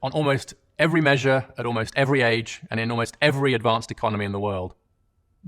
On almost every measure, at almost every age, and in almost every advanced economy in the world,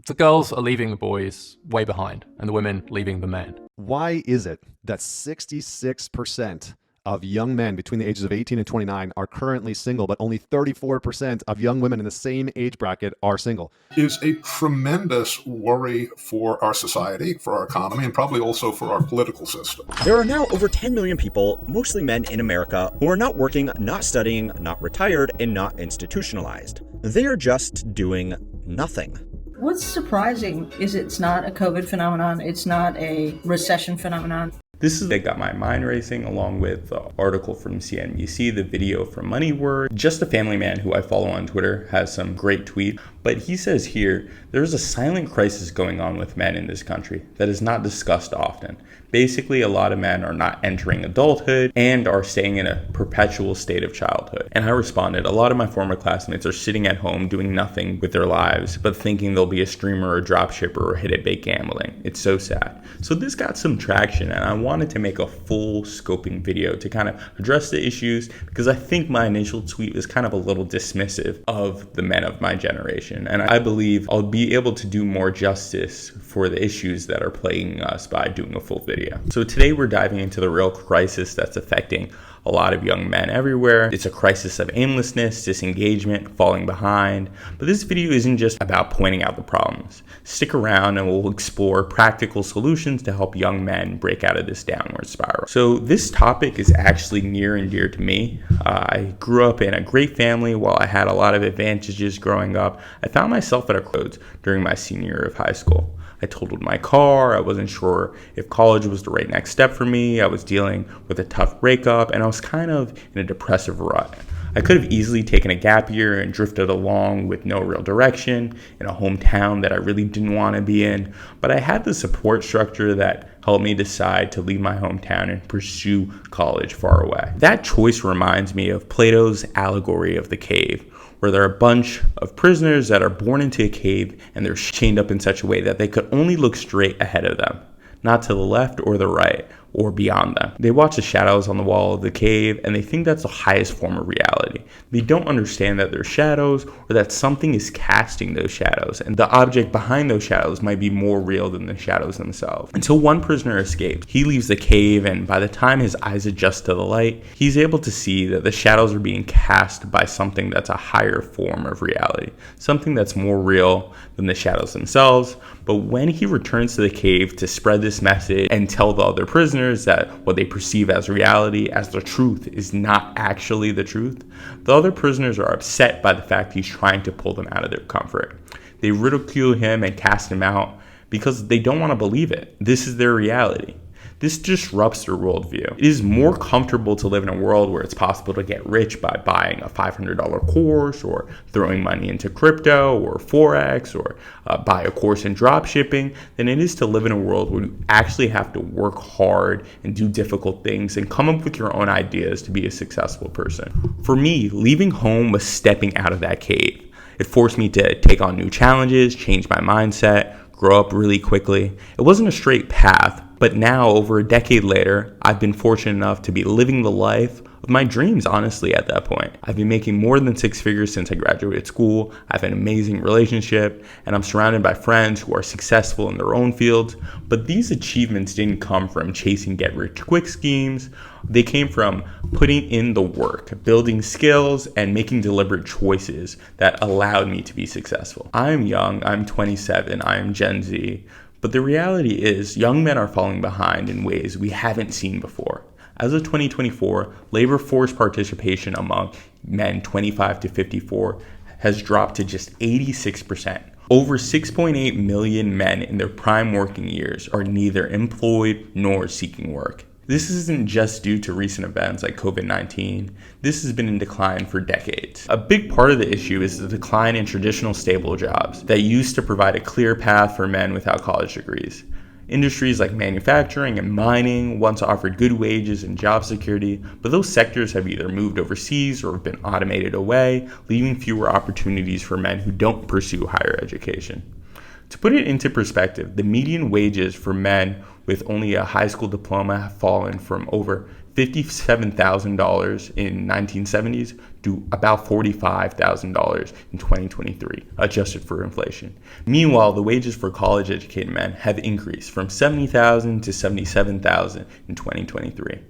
the girls are leaving the boys way behind, and the women leaving the men. Why is it that 66% of young men between the ages of 18 and 29 are currently single, but only 34% of young women in the same age bracket are single? Is a tremendous worry for our society, for our economy, and probably also for our political system. There are now over 10 million people, mostly men in America, who are not working, not studying, not retired, and not institutionalized. They are just doing nothing. What's surprising is it's not a COVID phenomenon, it's not a recession phenomenon. This is what got my mind racing, along with the article from CNBC, the video from MoneyWord. Just a Family Man who I follow on Twitter has some great tweets, but he says here, there's a silent crisis going on with men in this country that is not discussed often. Basically, a lot of men are not entering adulthood and are staying in a perpetual state of childhood. And I responded, a lot of my former classmates are sitting at home doing nothing with their lives, but thinking they'll be a streamer or dropshipper or hit it big gambling. It's so sad. So this got some traction, and I wanted to make a full scoping video to kind of address the issues, because I think my initial tweet was kind of a little dismissive of the men of my generation. And I believe I'll be able to do more justice for the issues that are plaguing us by doing a full video. So today we're diving into the real crisis that's affecting a lot of young men everywhere. It's a crisis of aimlessness, disengagement, falling behind. But this video isn't just about pointing out the problems. Stick around and we'll explore practical solutions to help young men break out of this downward spiral. So this topic is actually near and dear to me. I grew up in a great family. While I had a lot of advantages growing up, I found myself at a crossroads during my senior year of high school. I totaled my car. I wasn't sure if college was the right next step for me. I was dealing with a tough breakup, and I was kind of in a depressive rut. I could have easily taken a gap year and drifted along with no real direction in a hometown that I really didn't want to be in, but I had the support structure that helped me decide to leave my hometown and pursue college far away. That choice reminds me of Plato's allegory of the cave, where there are a bunch of prisoners that are born into a cave and they're chained up in such a way that they could only look straight ahead of them, not to the left or the right or beyond them. They watch the shadows on the wall of the cave and they think that's the highest form of reality. They don't understand that they're shadows or that something is casting those shadows, and the object behind those shadows might be more real than the shadows themselves. Until one prisoner escapes. He leaves the cave, and by the time his eyes adjust to the light, he's able to see that the shadows are being cast by something that's a higher form of reality, something that's more real than the shadows themselves. But when he returns to the cave to spread this message and tell the other prisoners that what they perceive as reality, as the truth, is not actually the truth, the other prisoners are upset by the fact he's trying to pull them out of their comfort. They ridicule him and cast him out because they don't want to believe it. This is their reality. This disrupts their worldview. It is more comfortable to live in a world where it's possible to get rich by buying a $500 course or throwing money into crypto or Forex or buy a course in drop shipping than it is to live in a world where you actually have to work hard and do difficult things and come up with your own ideas to be a successful person. For me, leaving home was stepping out of that cave. It forced me to take on new challenges, change my mindset, grow up really quickly. It wasn't a straight path, but now, over a decade later, I've been fortunate enough to be living the life of my dreams, honestly, at that point. I've been making more than six figures since I graduated school. I have an amazing relationship, and I'm surrounded by friends who are successful in their own fields. But these achievements didn't come from chasing get-rich-quick schemes. They came from putting in the work, building skills, and making deliberate choices that allowed me to be successful. I'm young, I'm 27, I am Gen Z. But the reality is, young men are falling behind in ways we haven't seen before. As of 2024, labor force participation among men 25 to 54 has dropped to just 86%. Over 6.8 million men in their prime working years are neither employed nor seeking work. This isn't just due to recent events like COVID-19. This has been in decline for decades. A big part of the issue is the decline in traditional stable jobs that used to provide a clear path for men without college degrees. Industries like manufacturing and mining once offered good wages and job security, but those sectors have either moved overseas or have been automated away, leaving fewer opportunities for men who don't pursue higher education. To put it into perspective, the median wages for men with only a high school diploma have fallen from over $57,000 in 1970s to about $45,000 in 2023, adjusted for inflation. Meanwhile, the wages for college-educated men have increased from $70,000 to $77,000 in 2023.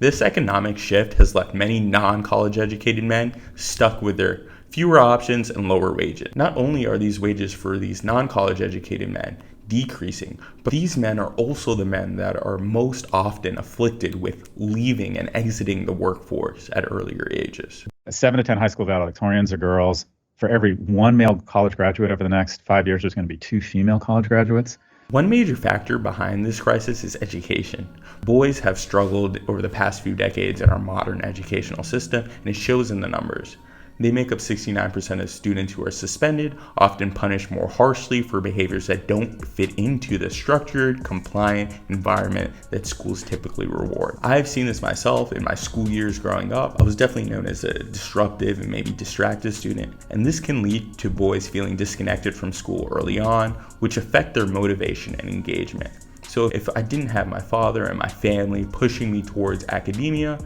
This economic shift has left many non-college educated men stuck with their fewer options and lower wages. Not only are these wages for these non-college educated men decreasing, but these men are also the men that are most often afflicted with leaving and exiting the workforce at earlier ages. 7 to 10 high school valedictorians are girls. For every one male college graduate over the next 5 years, there's going to be 2 female college graduates. One major factor behind this crisis is education. Boys have struggled over the past few decades in our modern educational system, and it shows in the numbers. They make up 69% of students who are suspended, often punished more harshly for behaviors that don't fit into the structured, compliant environment that schools typically reward. I've seen this myself in my school years growing up. I was definitely known as a disruptive and maybe distracted student, and this can lead to boys feeling disconnected from school early on, which affect their motivation and engagement. So if I didn't have my father and my family pushing me towards academia,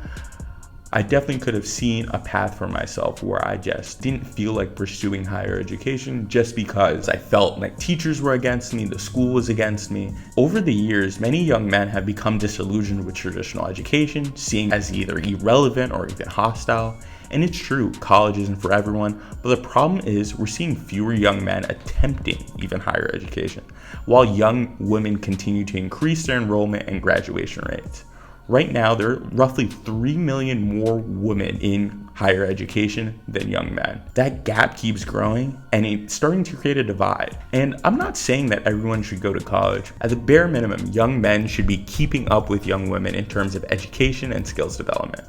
I definitely could have seen a path for myself where I just didn't feel like pursuing higher education just because I felt like teachers were against me, the school was against me. Over the years, many young men have become disillusioned with traditional education, seeing it as either irrelevant or even hostile. And it's true, college isn't for everyone, but the problem is we're seeing fewer young men attempting even higher education, while young women continue to increase their enrollment and graduation rates. Right now, there are roughly 3 million more women in higher education than young men. That gap keeps growing, and it's starting to create a divide. And I'm not saying that everyone should go to college. At the bare minimum, young men should be keeping up with young women in terms of education and skills development.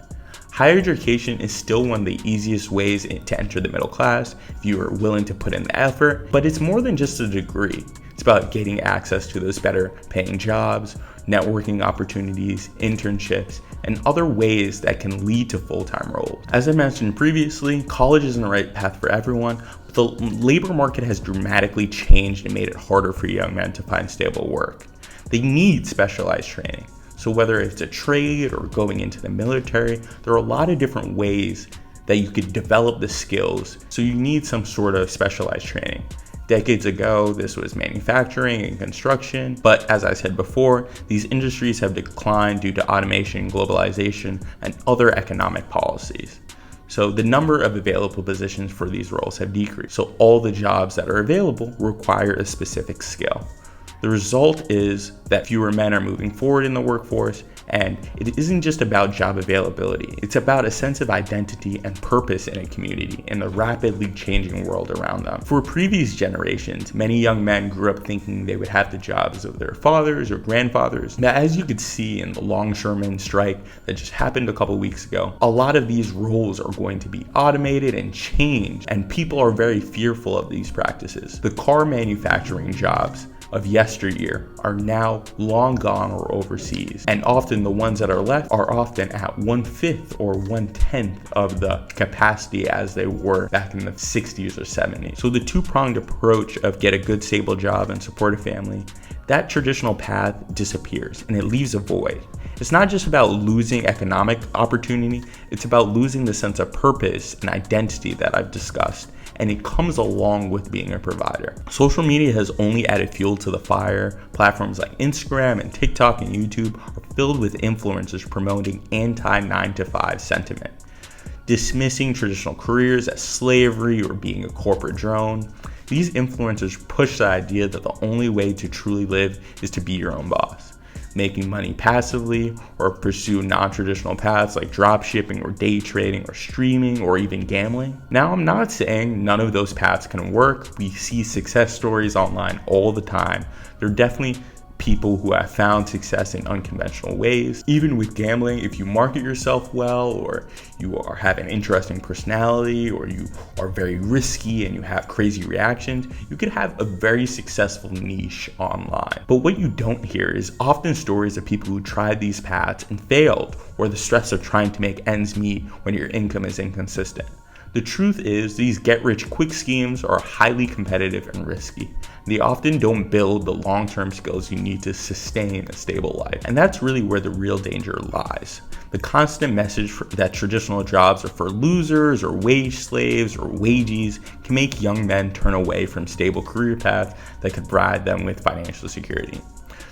Higher education is still one of the easiest ways to enter the middle class if you are willing to put in the effort, but it's more than just a degree. It's about getting access to those better paying jobs, networking opportunities, internships, and other ways that can lead to full-time roles. As I mentioned previously, college isn't the right path for everyone, but the labor market has dramatically changed and made it harder for young men to find stable work. They need specialized training. So whether it's a trade or going into the military, there are a lot of different ways that you could develop the skills. So you need some sort of specialized training. Decades ago, this was manufacturing and construction, but as I said before, these industries have declined due to automation, globalization, and other economic policies. So the number of available positions for these roles have decreased. So all the jobs that are available require a specific skill. The result is that fewer men are moving forward in the workforce, and it isn't just about job availability. It's about a sense of identity and purpose in a community in the rapidly changing world around them. For previous generations, many young men grew up thinking they would have the jobs of their fathers or grandfathers. Now, as you could see in the longshoremen strike that just happened a couple weeks ago, a lot of these roles are going to be automated and changed, and people are very fearful of these practices. The car manufacturing jobs of yesteryear are now long gone or overseas, and often the ones that are left are often at 1/5 or 1/10 of the capacity as they were back in the 60s or 70s. So the two-pronged approach of get a good stable job and support a family, that traditional path disappears and it leaves a void. It's not just about losing economic opportunity, it's about losing the sense of purpose and identity that I've discussed, and it comes along with being a provider. Social media has only added fuel to the fire. Platforms like Instagram and TikTok and YouTube are filled with influencers promoting anti-9-to-5 sentiment, dismissing traditional careers as slavery or being a corporate drone. These influencers push the idea that the only way to truly live is to be your own boss, making money passively or pursue non-traditional paths like drop shipping or day trading or streaming or even gambling. Now, I'm not saying none of those paths can work. We see success stories online all the time. There are definitely people who have found success in unconventional ways. Even with gambling, if you market yourself well, or you have an interesting personality, or you are very risky and you have crazy reactions, you could have a very successful niche online. But what you don't hear is often stories of people who tried these paths and failed, or the stress of trying to make ends meet when your income is inconsistent. The truth is, these get-rich-quick schemes are highly competitive and risky. They often don't build the long-term skills you need to sustain a stable life. And that's really where the real danger lies. The constant message that traditional jobs are for losers or wage slaves or wages can make young men turn away from stable career paths that could provide them with financial security.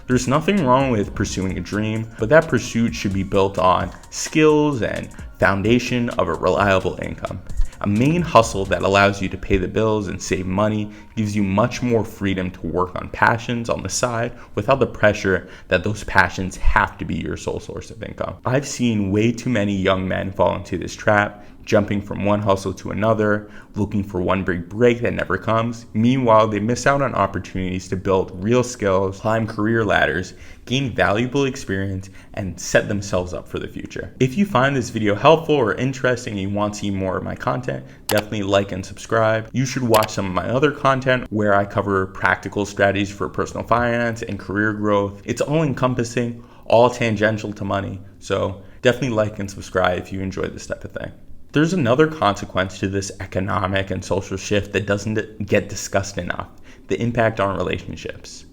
There's nothing wrong with pursuing a dream, but that pursuit should be built on skills and foundation of a reliable income. A main hustle that allows you to pay the bills and save money gives you much more freedom to work on passions on the side without the pressure that those passions have to be your sole source of income. I've seen way too many young men fall into this trap, jumping from one hustle to another, looking for one big break that never comes. Meanwhile, they miss out on opportunities to build real skills, climb career ladders, gain valuable experience, and set themselves up for the future. If you find this video helpful or interesting and you want to see more of my content, definitely like and subscribe. You should watch some of my other content where I cover practical strategies for personal finance and career growth. It's all encompassing, all tangential to money. So definitely like and subscribe if you enjoy this type of thing. There's another consequence to this economic and social shift that doesn't get discussed enough: the impact on relationships.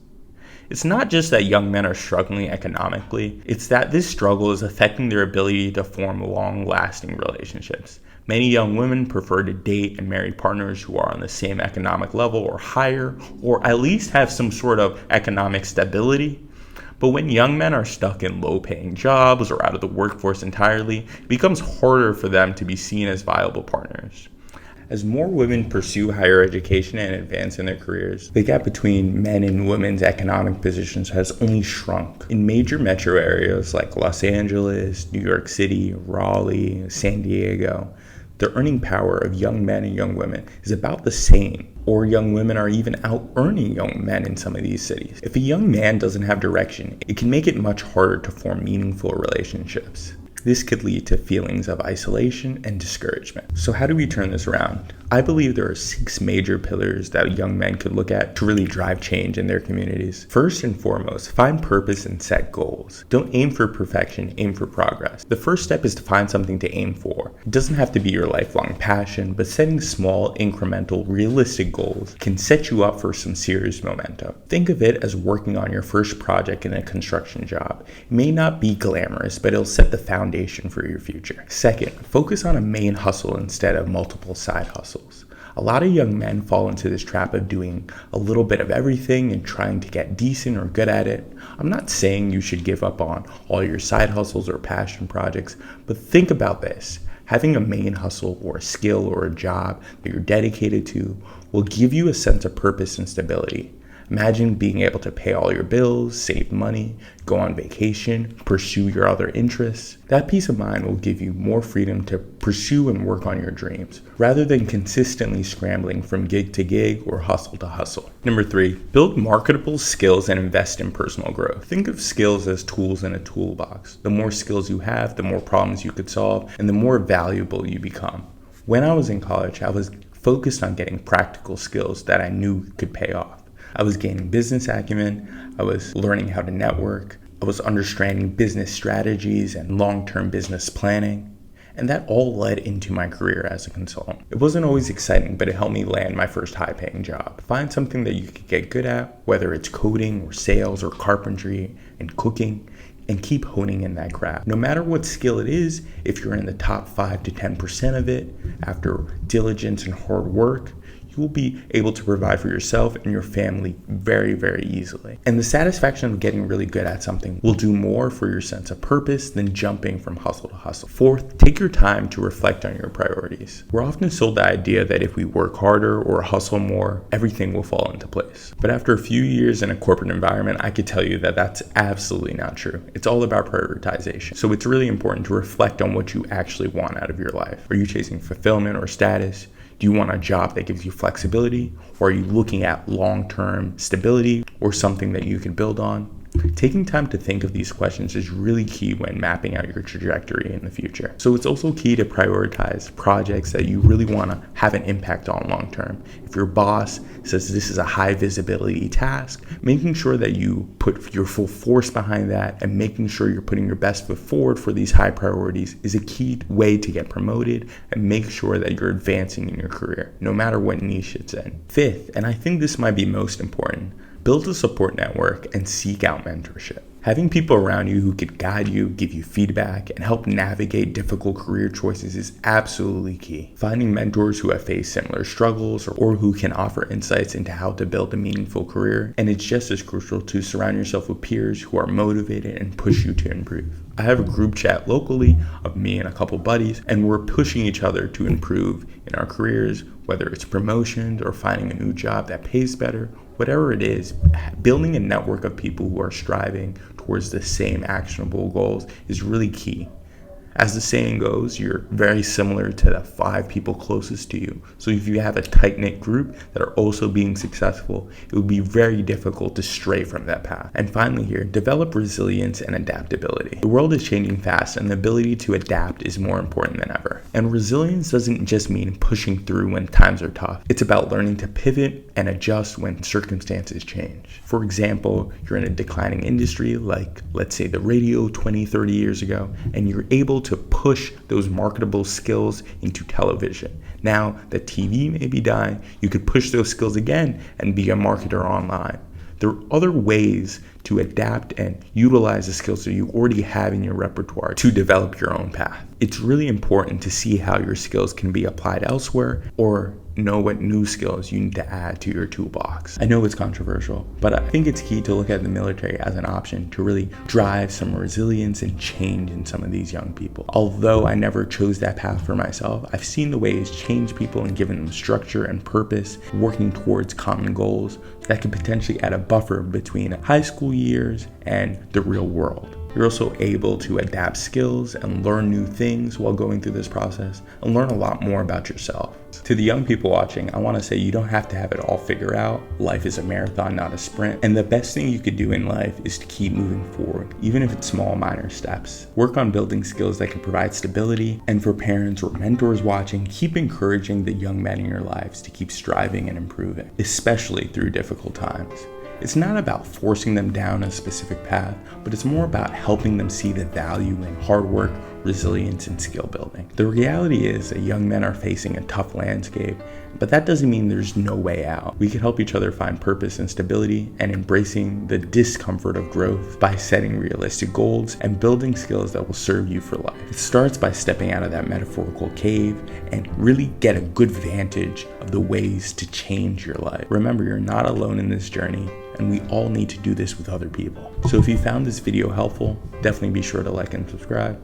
It's not just that young men are struggling economically, it's that this struggle is affecting their ability to form long-lasting relationships. Many young women prefer to date and marry partners who are on the same economic level or higher, or at least have some sort of economic stability. But when young men are stuck in low-paying jobs or out of the workforce entirely, it becomes harder for them to be seen as viable partners. As more women pursue higher education and advance in their careers, the gap between men and women's economic positions has only shrunk. In major metro areas like Los Angeles, New York City, Raleigh, San Diego, the earning power of young men and young women is about the same, or young women are even out-earning young men in some of these cities. If a young man doesn't have direction, it can make it much harder to form meaningful relationships. This could lead to feelings of isolation and discouragement. So how do we turn this around? I believe there are 6 major pillars that young men could look at to really drive change in their communities. First and foremost, find purpose and set goals. Don't aim for perfection, aim for progress. The first step is to find something to aim for. It doesn't have to be your lifelong passion, but setting small, incremental, realistic goals can set you up for some serious momentum. Think of it as working on your first project in a construction job. It may not be glamorous, but it'll set the foundation for your future. Second, focus on a main hustle instead of multiple side hustles. A lot of young men fall into this trap of doing a little bit of everything and trying to get decent or good at it. I'm not saying you should give up on all your side hustles or passion projects, but think about this. Having a main hustle or a skill or a job that you're dedicated to will give you a sense of purpose and stability. Imagine being able to pay all your bills, save money, go on vacation, pursue your other interests. That peace of mind will give you more freedom to pursue and work on your dreams, rather than consistently scrambling from gig to gig or hustle to hustle. Number 3, build marketable skills and invest in personal growth. Think of skills as tools in a toolbox. The more skills you have, the more problems you could solve, and the more valuable you become. When I was in college, I was focused on getting practical skills that I knew could pay off. I was gaining business acumen, I was learning how to network, I was understanding business strategies and long-term business planning, and that all led into my career as a consultant. It wasn't always exciting, but it helped me land my first high-paying job. Find something that you could get good at, whether it's coding or sales or carpentry and cooking, and keep honing in that craft. No matter what skill it is, if you're in the top 5 to 10% of it, after diligence and hard work, you will be able to provide for yourself and your family very, very easily. And the satisfaction of getting really good at something will do more for your sense of purpose than jumping from hustle to hustle. Fourth, take your time to reflect on your priorities. We're often sold the idea that if we work harder or hustle more, everything will fall into place. But after a few years in a corporate environment, I could tell you that that's absolutely not true. It's all about prioritization. So it's really important to reflect on what you actually want out of your life. Are you chasing fulfillment or status? Do you want a job that gives you flexibility? Or are you looking at long-term stability or something that you can build on? Taking time to think of these questions is really key when mapping out your trajectory in the future. So it's also key to prioritize projects that you really want to have an impact on long term. If your boss says this is a high visibility task, making sure that you put your full force behind that and making sure you're putting your best foot forward for these high priorities is a key way to get promoted and make sure that you're advancing in your career, no matter what niche it's in. Fifth, and I think this might be most important, build a support network and seek out mentorship. Having people around you who could guide you, give you feedback, and help navigate difficult career choices is absolutely key. Finding mentors who have faced similar struggles or who can offer insights into how to build a meaningful career, and it's just as crucial to surround yourself with peers who are motivated and push you to improve. I have a group chat locally of me and a couple buddies, and we're pushing each other to improve in our careers, whether it's promotions or finding a new job that pays better. Whatever it is, building a network of people who are striving towards the same actionable goals is really key. As the saying goes, you're very similar to the 5 people closest to you. So if you have a tight-knit group that are also being successful, it would be very difficult to stray from that path. And finally here, develop resilience and adaptability. The world is changing fast and the ability to adapt is more important than ever. And resilience doesn't just mean pushing through when times are tough. It's about learning to pivot and adjust when circumstances change. For example, you're in a declining industry like, let's say, the radio 20, 30 years ago, and you're able to push those marketable skills into television. Now that TV may be dying, you could push those skills again and be a marketer online. There are other ways to adapt and utilize the skills that you already have in your repertoire to develop your own path. It's really important to see how your skills can be applied elsewhere or know what new skills you need to add to your toolbox. I know it's controversial, but I think it's key to look at the military as an option to really drive some resilience and change in some of these young people. Although I never chose that path for myself, I've seen the ways change people and given them structure and purpose, working towards common goals that could potentially add a buffer between high school years and the real world. You're also able to adapt skills and learn new things while going through this process and learn a lot more about yourself. To the young people watching, I want to say you don't have to have it all figured out. Life is a marathon, not a sprint. And the best thing you could do in life is to keep moving forward, even if it's small, minor steps. Work on building skills that can provide stability. And for parents or mentors watching, keep encouraging the young men in your lives to keep striving and improving, especially through difficult times. It's not about forcing them down a specific path, but it's more about helping them see the value in hard work, resilience, and skill building. The reality is that young men are facing a tough landscape, but that doesn't mean there's no way out. We can help each other find purpose and stability and embracing the discomfort of growth by setting realistic goals and building skills that will serve you for life. It starts by stepping out of that metaphorical cave and really get a good vantage of the ways to change your life. Remember, you're not alone in this journey, and we all need to do this with other people. So if you found this video helpful, definitely be sure to like and subscribe.